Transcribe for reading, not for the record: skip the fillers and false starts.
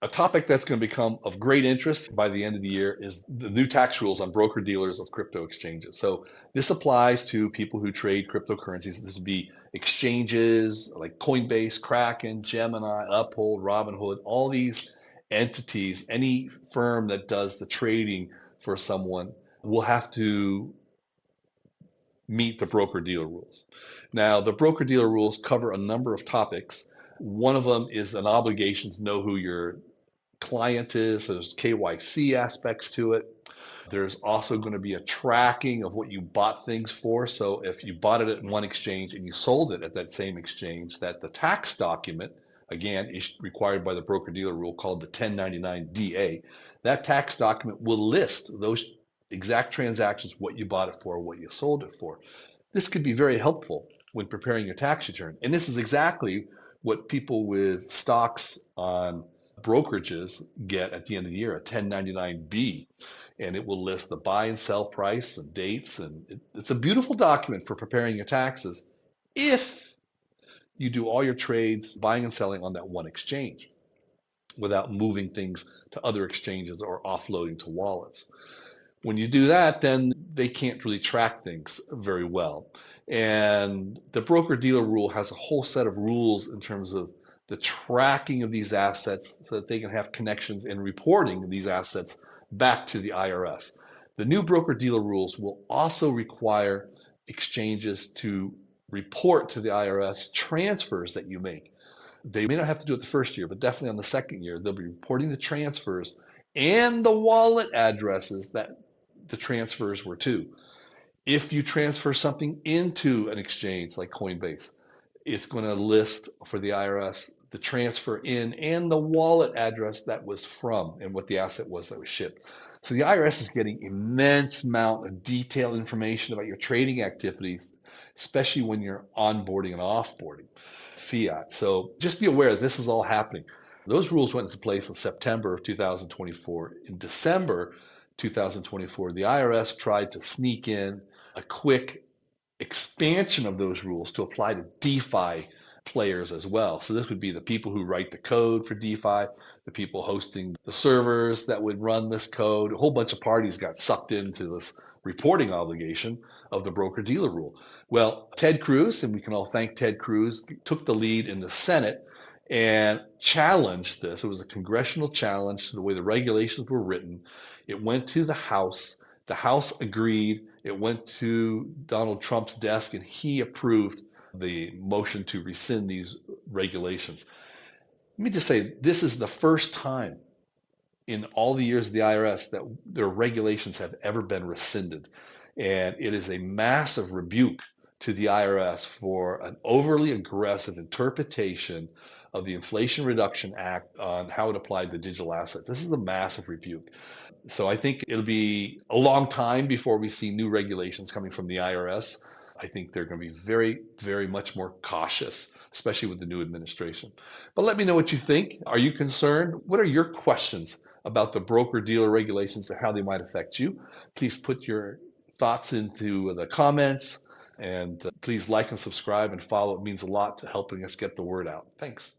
A topic that's going to become of great interest by the end of the year is the new tax rules on broker-dealers of crypto exchanges. So this applies to people who trade cryptocurrencies. This would be exchanges like Coinbase, Kraken, Gemini, Uphold, Robinhood, all these entities, any firm that does the trading for someone will have to meet the broker-dealer rules. Now, the broker-dealer rules cover a number of topics. One of them is an obligation to know who your client is. So there's KYC aspects to it. There's also going to be a tracking of what you bought things for. So if you bought it at one exchange and you sold it at that same exchange, that the tax document, again, is required by the broker-dealer rule called the 1099-DA, that tax document will list those exact transactions, what you bought it for, what you sold it for. This could be very helpful when preparing your tax return. And this is exactly what people with stocks on brokerages get at the end of the year, a 1099-B, and it will list the buy and sell price and dates. And it's a beautiful document for preparing your taxes if you do all your trades, buying and selling on that one exchange without moving things to other exchanges or offloading to wallets. When you do that, then they can't really track things very well. And the broker-dealer rule has a whole set of rules in terms of the tracking of these assets so that they can have connections in reporting these assets back to the IRS. The new broker-dealer rules will also require exchanges to report to the IRS transfers that you make. They may not have to do it the first year, but definitely on the second year, they'll be reporting the transfers and the wallet addresses that the transfers were to. If you transfer something into an exchange like Coinbase, it's going to list for the IRS the transfer in and the wallet address that was from and what the asset was that was shipped. So the IRS is getting immense amount of detailed information about your trading activities, especially when you're onboarding and offboarding fiat. So just be aware this is all happening. Those rules went into place in September of 2024. In December 2024, the IRS tried to sneak in a quick expansion of those rules to apply to DeFi players as well. So this would be the people who write the code for DeFi, the people hosting the servers that would run this code. A whole bunch of parties got sucked into this reporting obligation of the broker-dealer rule. Well, Ted Cruz, and we can all thank Ted Cruz, took the lead in the Senate and challenged this. It was a congressional challenge to the way the regulations were written. It went to the House. The House agreed. It went to Donald Trump's desk, and he approved the motion to rescind these regulations. Let me just say, this is the first time in all the years of the IRS that their regulations have ever been rescinded. And it is a massive rebuke to the IRS for an overly aggressive interpretation of the Inflation Reduction Act on how it applied to digital assets. This is a massive rebuke. So I think it'll be a long time before we see new regulations coming from the IRS. I think they're going to be very, very much more cautious, especially with the new administration. But let me know what you think. Are you concerned? What are your questions about the broker-dealer regulations and how they might affect you? Please put your thoughts into the comments, and please like and subscribe and follow. It means a lot to helping us get the word out. Thanks.